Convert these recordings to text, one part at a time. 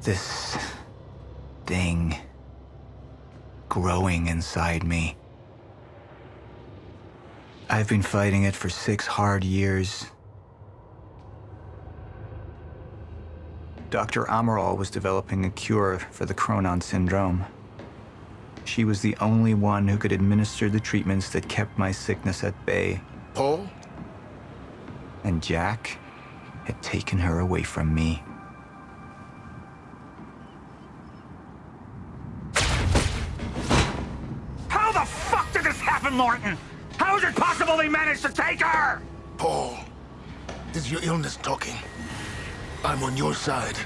This thing growing inside me. I've been fighting it for 6 hard years. Dr. Amaral was developing a cure for the Chronon syndrome. She was the only one who could administer the treatments that kept my sickness at bay. Paul? And Jack had taken her away from me. How the fuck did this happen, Morton? How is it possible they managed to take her? Paul, this is your illness talking. I'm on your side.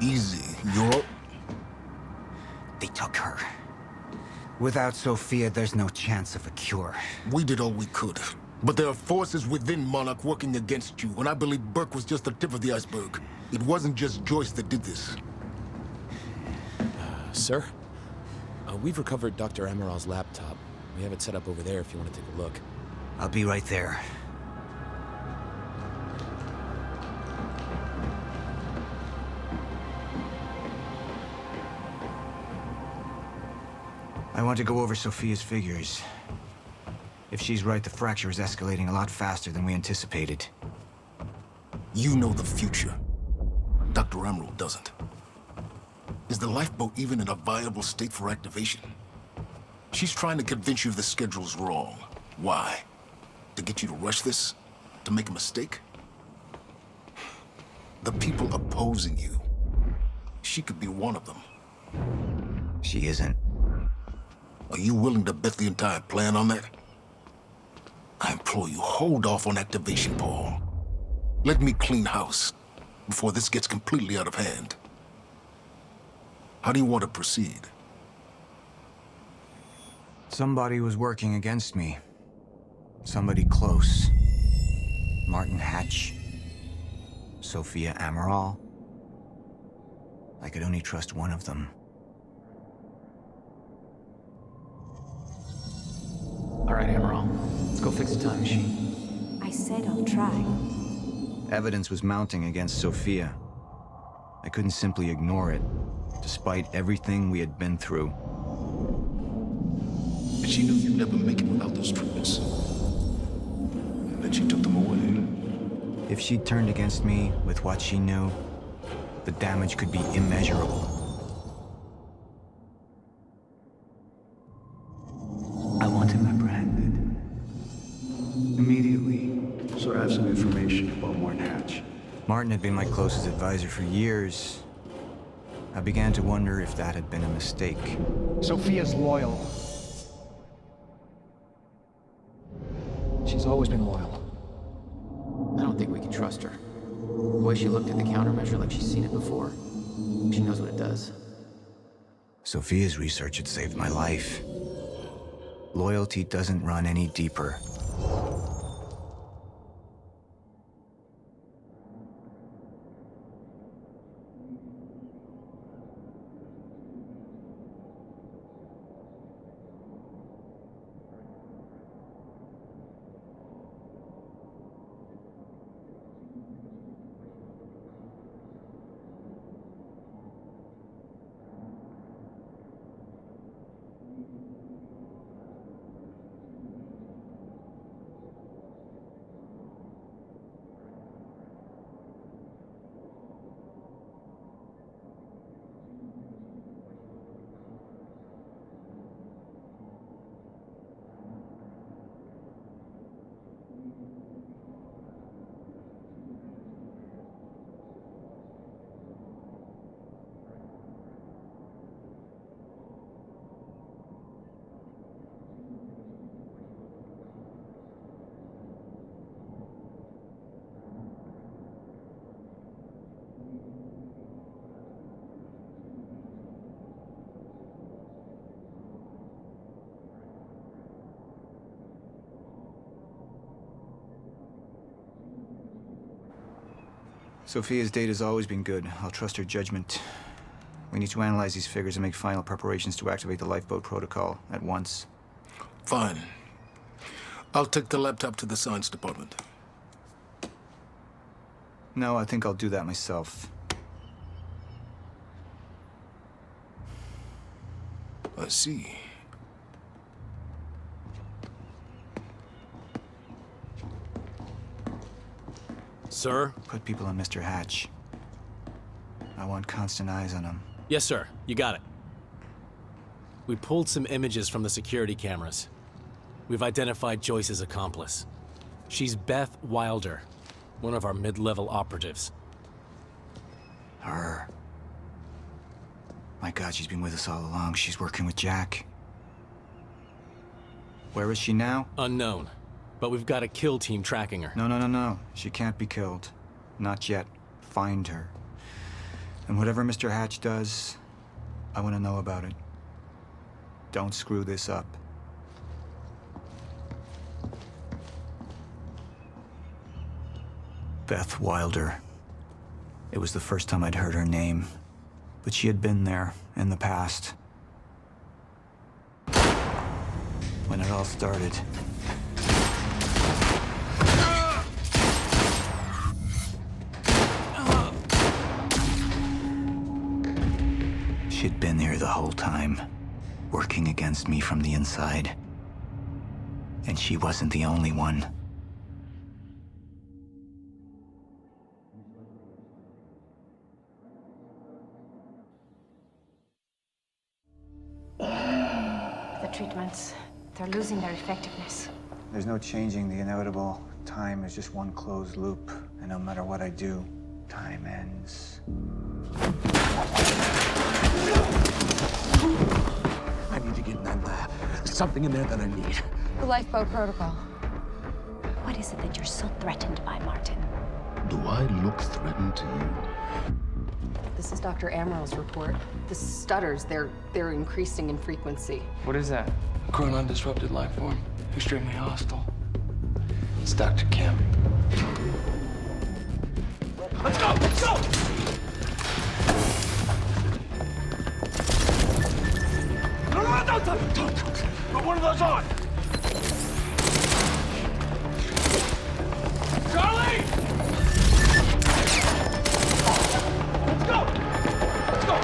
Easy, you're... They took her. Without Sophia, there's no chance of a cure. We did all we could. But there are forces within Monarch working against you, and I believe Burke was just the tip of the iceberg. It wasn't just Joyce that did this. Sir? We've recovered Dr. Amaral's laptop. We have it set up over there if you want to take a look. I'll be right there. I want to go over Sophia's figures. If she's right, the fracture is escalating a lot faster than we anticipated. You know the future. Dr. Amaral doesn't. Is the lifeboat even in a viable state for activation? She's trying to convince you the schedule's wrong. Why? To get you to rush this? To make a mistake? The people opposing you. She could be one of them. She isn't. Are you willing to bet the entire plan on that? I implore you, hold off on activation, Paul. Let me clean house before this gets completely out of hand. How do you want to proceed? Somebody was working against me. Somebody close. Martin Hatch. Sophia Amaral. I could only trust one of them. All right, Amaral. Let's go fix the time machine. I said I'll try. Evidence was mounting against Sophia. I couldn't simply ignore it, despite everything we had been through. And she knew you'd never make it without those treatments. And then she took them away. If she'd turned against me with what she knew, the damage could be immeasurable. I want him apprehended. Immediately. So I have some information about Martin Hatch. Martin had been my closest advisor for years. I began to wonder if that had been a mistake. Sophia's loyal. She's always been loyal. I don't think we can trust her. The way she looked at the countermeasure like she's seen it before. She knows what it does. Sophia's research had saved my life. Loyalty doesn't run any deeper. Sophia's data's always been good. I'll trust her judgment. We need to analyze these figures and make final preparations to activate the lifeboat protocol at once. Fine. I'll take the laptop to the science department. No, I think I'll do that myself. I see. Sir? Put people on Mr. Hatch. I want constant eyes on him. Yes, sir. You got it. We pulled some images from the security cameras. We've identified Joyce's accomplice. She's Beth Wilder, one of our mid-level operatives. Her. My God, she's been with us all along. She's working with Jack. Where is she now? Unknown. But we've got a kill team tracking her. No. She can't be killed. Not yet. Find her. And whatever Mr. Hatch does, I want to know about it. Don't screw this up. Beth Wilder. It was the first time I'd heard her name, but she had been there in the past. When it all started. She'd been there the whole time, working against me from the inside. And she wasn't the only one. The treatments, they're losing their effectiveness. There's no changing the inevitable. Time is just one closed loop, and no matter what I do, time ends. I need to get in that lab. There's something in there that I need. The lifeboat protocol. What is it that you're so threatened by, Martin? Do I look threatened to you? This is Dr. Amaral's report. The stutters, they're increasing in frequency. What is that? A chronon-disrupted life form. Extremely hostile. It's Dr. Kim. Let's go! Let's go! No, don't. Put one of those on! Charlie! Let's go! Let's go!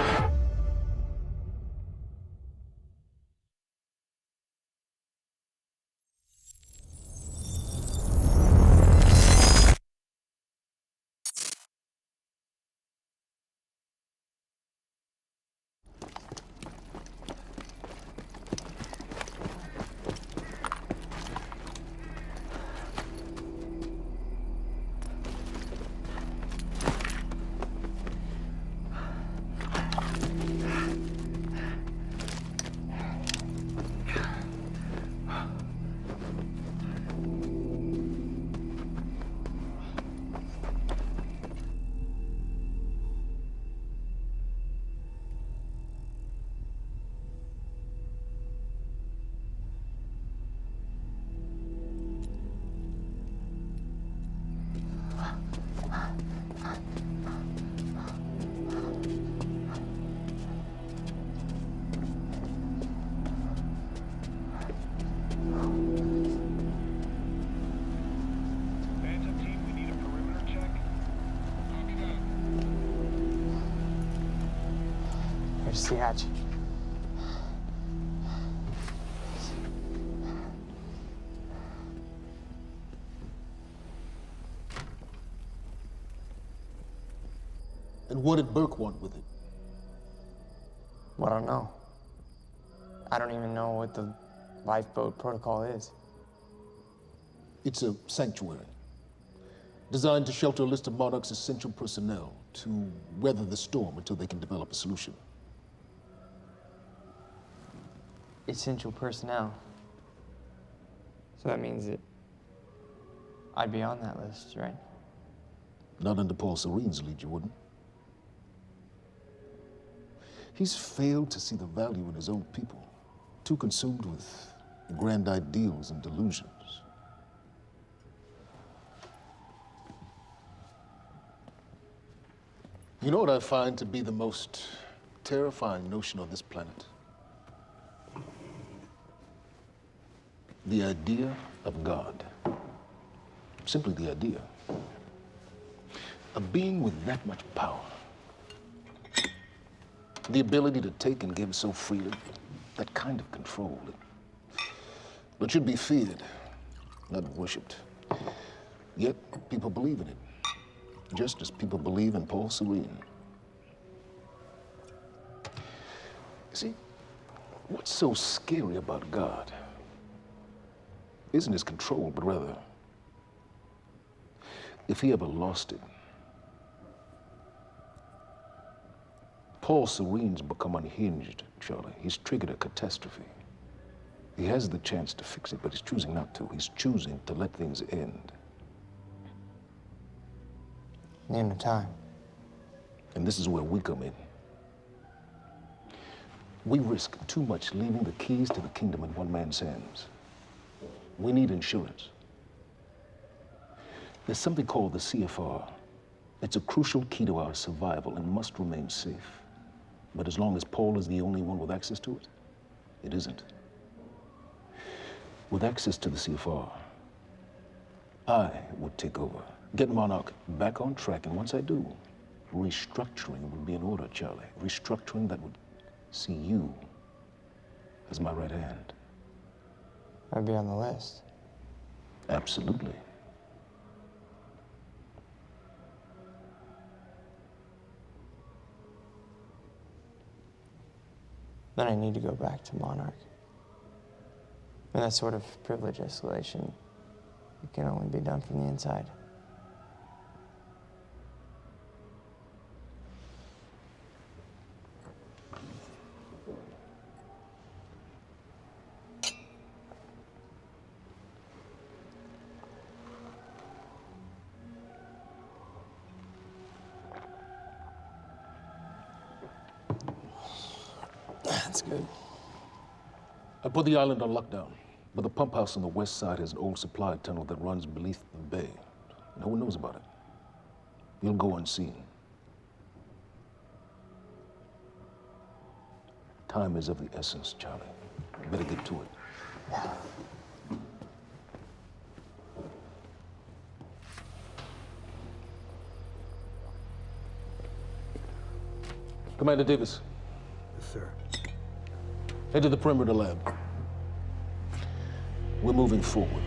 Here's the hatch. And what did Burke want with it? Well, I don't know. I don't even know what the lifeboat protocol is. It's a sanctuary, designed to shelter a list of Monarch's essential personnel to weather the storm until they can develop a solution. Essential personnel. So that means that I'd be on that list, right? Not under Paul Serene's lead, you wouldn't. He's failed to see the value in his own people, too consumed with grand ideals and delusions. You know what I find to be the most terrifying notion on this planet? The idea of God. Simply the idea. A being with that much power. The ability to take and give so freely. That kind of control. It should be feared, not worshipped. Yet people believe in it. Just as people believe in Paul Serene. See, what's so scary about God isn't his control, but rather, if he ever lost it. Paul Serene's become unhinged, Charlie. He's triggered a catastrophe. He has the chance to fix it, but he's choosing not to. He's choosing to let things end. The end of time. And this is where we come in. We risk too much leaving the keys to the kingdom in one man's hands. We need insurance. There's something called the CFR. It's a crucial key to our survival and must remain safe. But as long as Paul is the only one with access to it, it isn't. With access to the CFR, I would take over, get Monarch back on track, and once I do, restructuring would be in order, Charlie. Restructuring that would see you as my right hand. I'd be on the list. Absolutely. Then I need to go back to Monarch. And that sort of privilege escalation, it can only be done from the inside. That's good. I put the island on lockdown, but the pump house on the west side has an old supply tunnel that runs beneath the bay. No one knows about it. You'll go unseen. Time is of the essence, Charlie. You better get to it. Commander Davis. Yes, sir. Head to the perimeter lab. We're moving forward.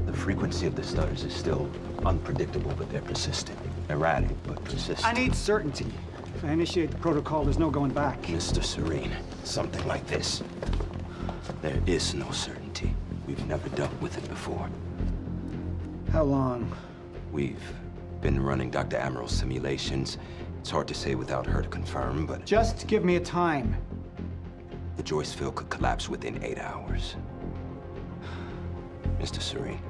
The frequency of the stutters is still unpredictable, but they're persistent. Erratic, but persistent. I need certainty. If I initiate the protocol, there's no going back. Mr. Serene, something like this. There is no certainty. We've never dealt with it before. How long? We've been running Dr. Amaril's simulations. It's hard to say without her to confirm, but... Just give me a time. The Joyce field could collapse within 8 hours. Mr. Serene,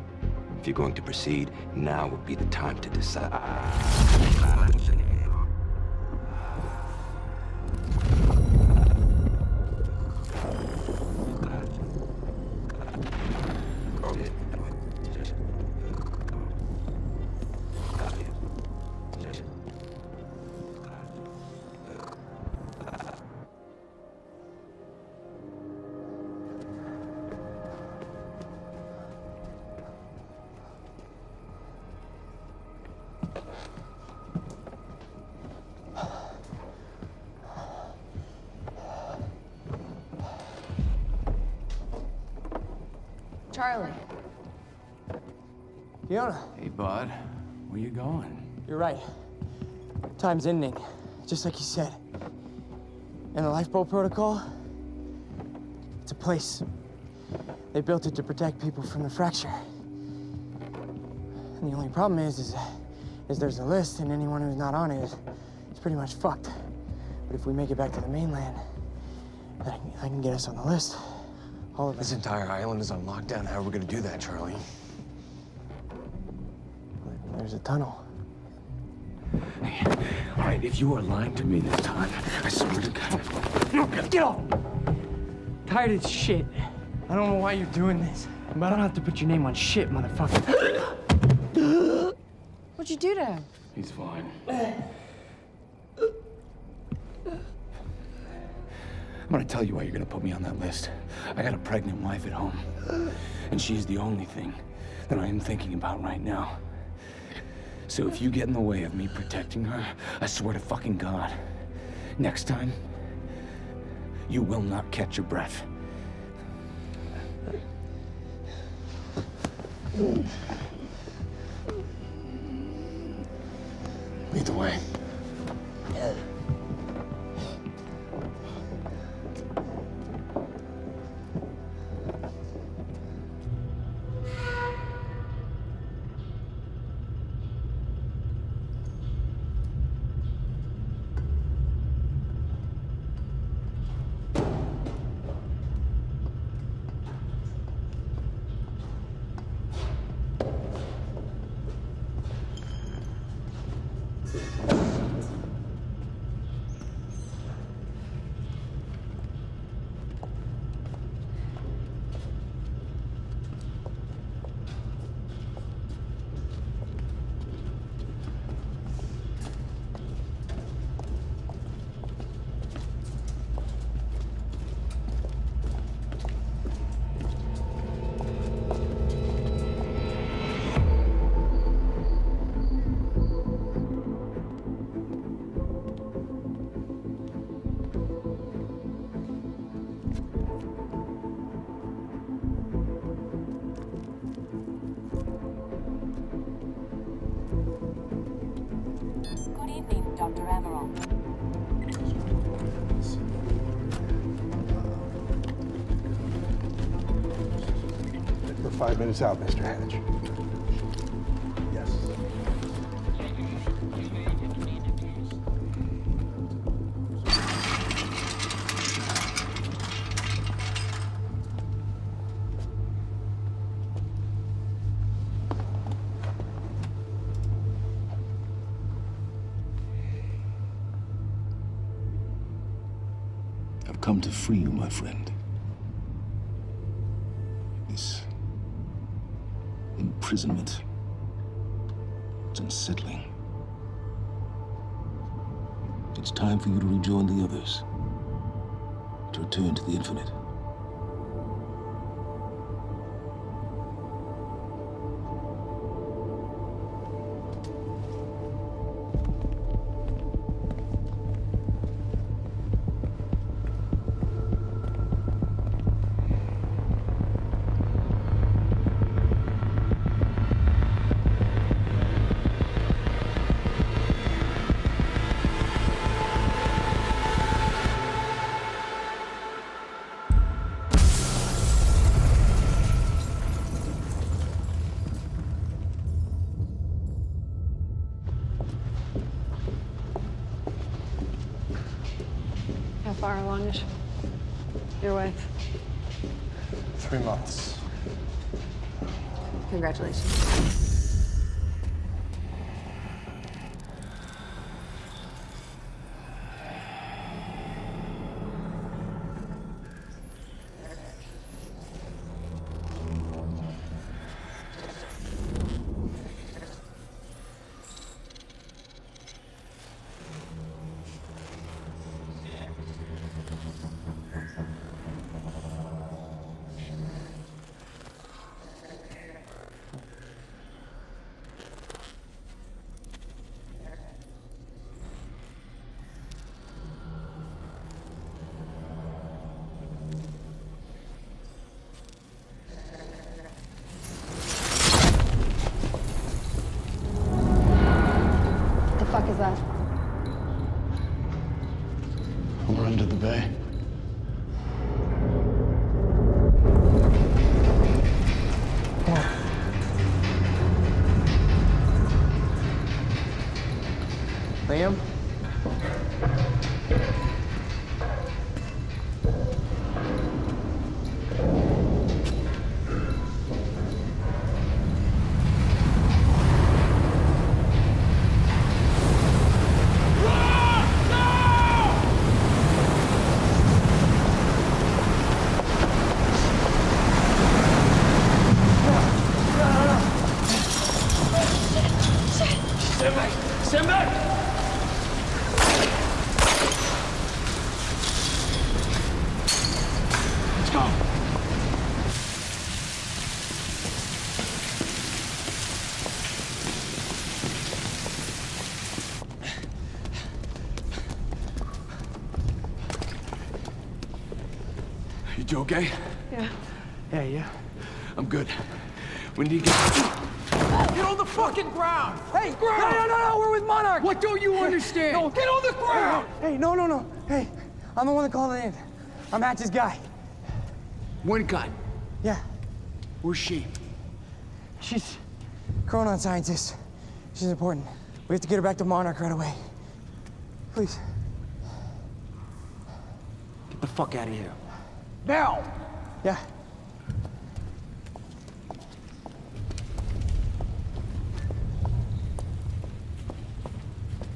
if you're going to proceed, now would be the time to decide. Charlie. Fiona. Hey, bud. Where you going? You're right. Time's ending, just like you said. And the lifeboat protocol? It's a place. They built it to protect people from the fracture. And the only problem is there's a list, and anyone who's not on it is pretty much fucked. But if we make it back to the mainland, I can get us on the list. All of us. This entire island is on lockdown. How are we gonna do that, Charlie? There's a tunnel. Hey, all right, if you are lying to me this time, I swear to God. Get off! Tired of this shit. I don't know why you're doing this, but I don't have to put your name on shit, motherfucker. What'd you do to him? He's fine. I'm gonna tell you why you're gonna put me on that list. I got a pregnant wife at home, and she's the only thing that I am thinking about right now. So if you get in the way of me protecting her, I swear to fucking God, next time, you will not catch your breath. Lead the way. Dr. Amaral. We're 5 minutes out, Mr. Hatch. Yes. I've come to free you, my friend. This imprisonment, it's unsettling. It's time for you to rejoin the others, to return to the infinite. How far along is your wife? 3 months. Congratulations. The fuck is that? We're under the bay. Liam? You okay? Yeah. Yeah, yeah. I'm good. We need to get... Get on the fucking ground! Hey, ground! No, we're with Monarch! What don't you understand? No, get on the ground! Hey, no. Hey, I'm the one that called it in. I'm Hatch's guy. Wincott. Yeah. Where's she? She's Chronon scientist. She's important. We have to get her back to Monarch right away. Please. Get the fuck out of here. Now! Yeah.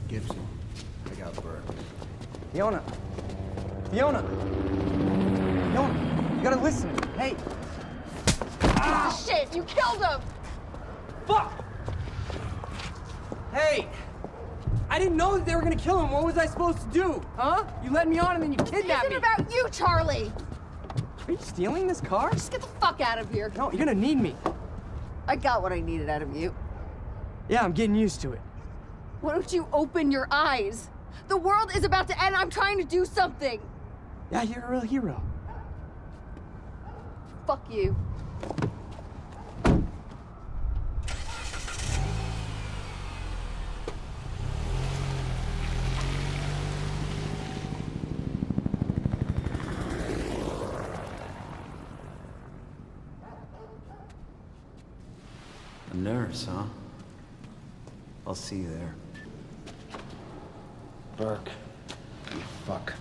Gibson, I got Burke. Fiona, you gotta listen. Hey. Ah, shit, you killed him! Fuck! Hey! I didn't know that they were gonna kill him. What was I supposed to do? Huh? You led me on and then you kidnapped me. It isn't about you, Charlie! Are you stealing this car? Just get the fuck out of here. No, you're gonna need me. I got what I needed out of you. Yeah, I'm getting used to it. Why don't you open your eyes? The world is about to end. I'm trying to do something. Yeah, you're a real hero. Fuck you. A nurse, huh? I'll see you there. Burke, you fuck.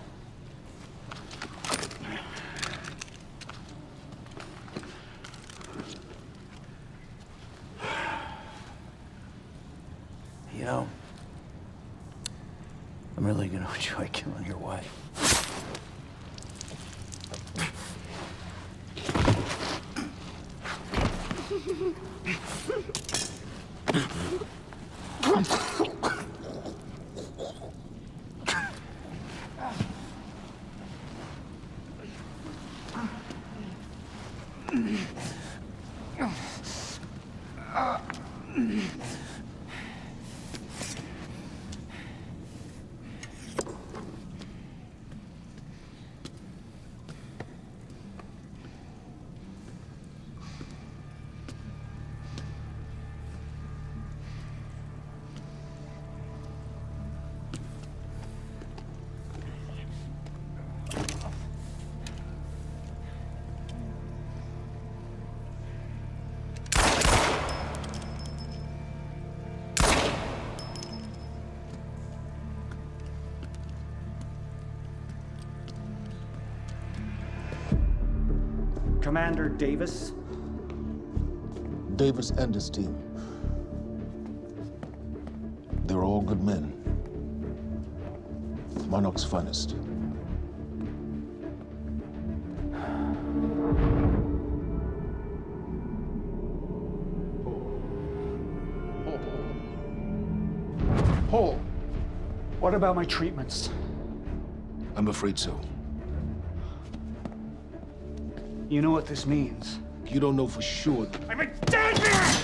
You know, I'm really gonna enjoy killing your wife. Commander Davis? Davis and his team. They're all good men. Monarch's finest. Paul, what about my treatments? I'm afraid so. You know what this means? You don't know for sure. I'm a dead man!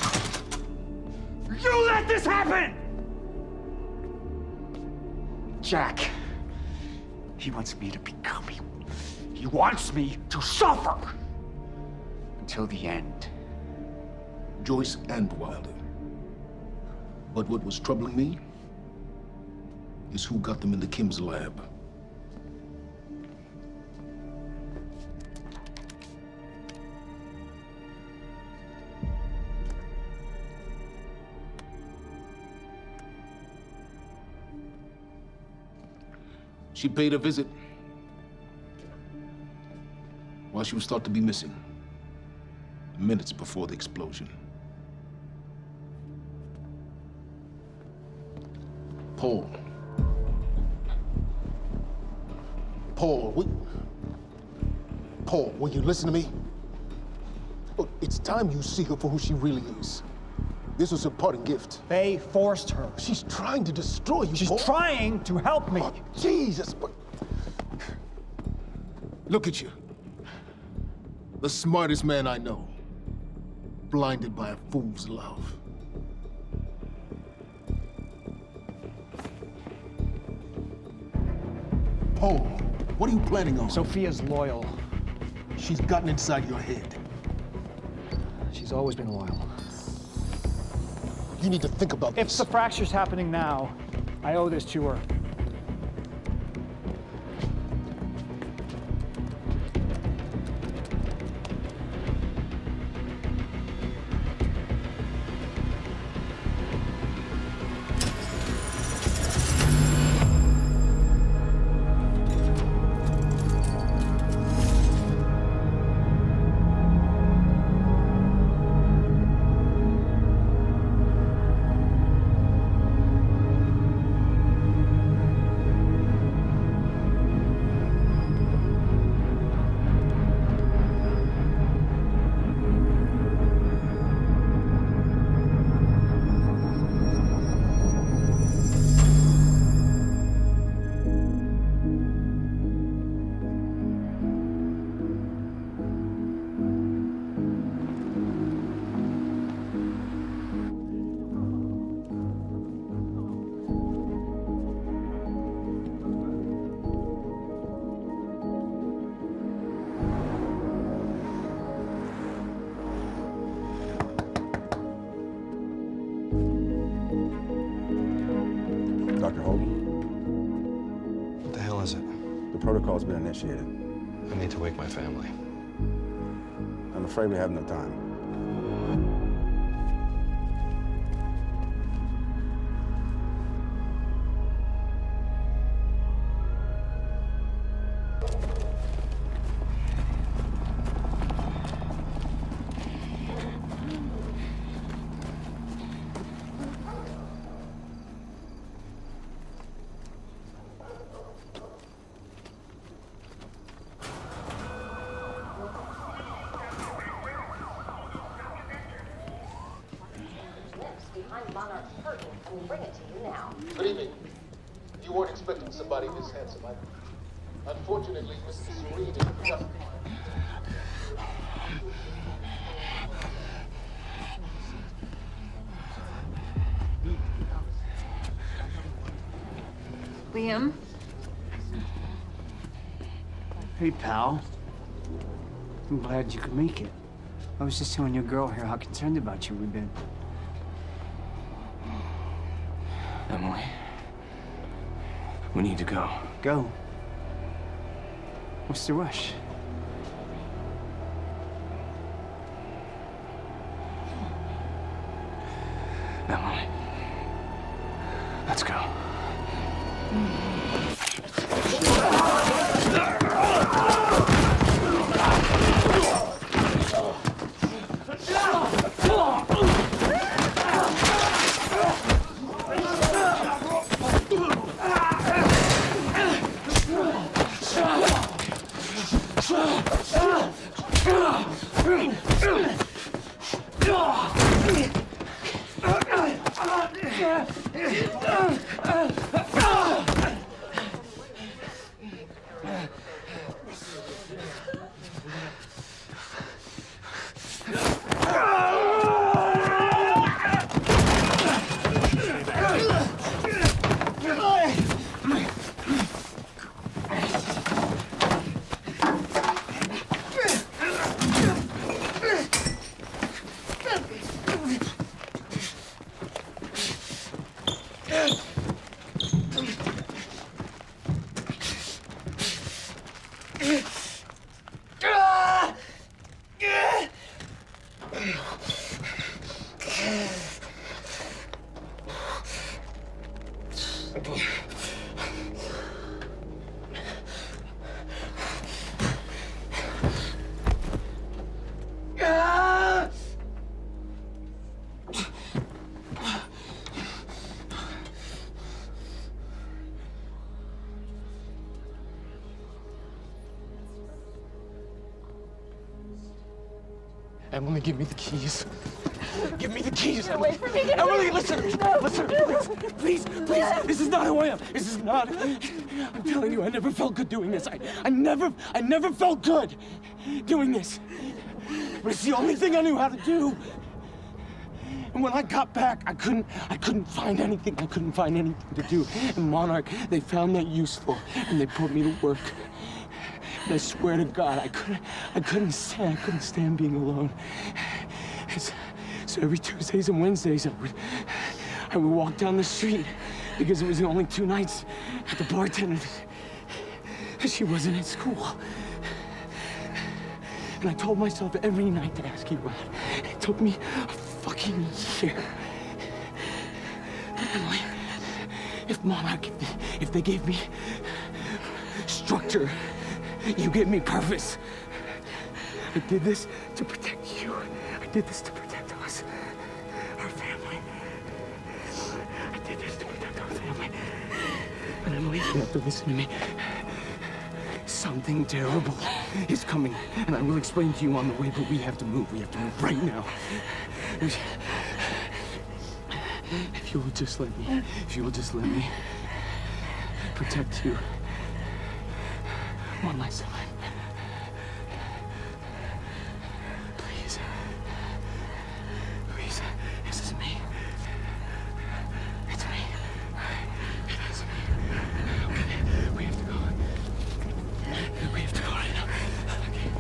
You let this happen! Jack, he wants me to become you. He wants me to suffer until the end. Joyce and Wilder. But what was troubling me is who got them into Kim's lab. She paid a visit while she was thought to be missing, minutes before the explosion. Paul, will you listen to me? Look, it's time you see her for who she really is. This was a parting gift. They forced her. She's trying to destroy you, She's Paul. trying to help me. Oh, Jesus, but... Look at you. The smartest man I know. Blinded by a fool's love. Paul, what are you planning on? Sophia's loyal. She's gotten inside your head. She's always been loyal. You need to think about If this. the fracture's happening now, I owe this to her. Dr. Hogan? What the hell is it? The protocol's been initiated. I need to wake my family. I'm afraid we have no time. Behind Monarch's curtain, and we bring it to you now. Good evening. You weren't expecting somebody this handsome, unfortunately, Mr. Serene is just... Liam? Hey, pal. I'm glad you could make it. I was just telling your girl here how concerned about you we've been. Emily, we need to go. Go? What's the rush? Emily, let's go. Emily, give me the keys. Give me the keys. Get away from me. Get Emily, away. listen. No. Listen, please. Please. This is not who I am. This is not. I'm telling you, I never felt good doing this. I never felt good doing this. But it's the only thing I knew how to do. And when I got back, I couldn't find anything. I couldn't find anything to do. And Monarch, they found that useful, and they put me to work. And I swear to God, I couldn't stand being alone. So every Tuesdays and Wednesdays, I would walk down the street because it was the only 2 nights at the bartender. She wasn't at school. And I told myself every night to ask you out. It took me a fucking year. But Emily, if they gave me structure, you gave me purpose. I did this to protect you. I did this to protect us, our family. I did this to protect our family. And Emily, you have to listen to me. Something terrible is coming, and I will explain to you on the way, but we have to move. We have to move right now. If you will just let me protect you one last time. Please. Please, this is me. It's me. It is me. Okay, we have to go. We have to go right now. Okay.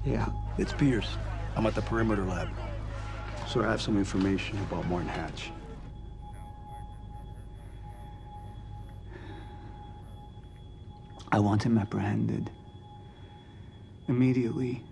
Yeah, it's Pierce. I'm at the perimeter lab. So I have some information about Morton Hatch. I want him apprehended. Immediately.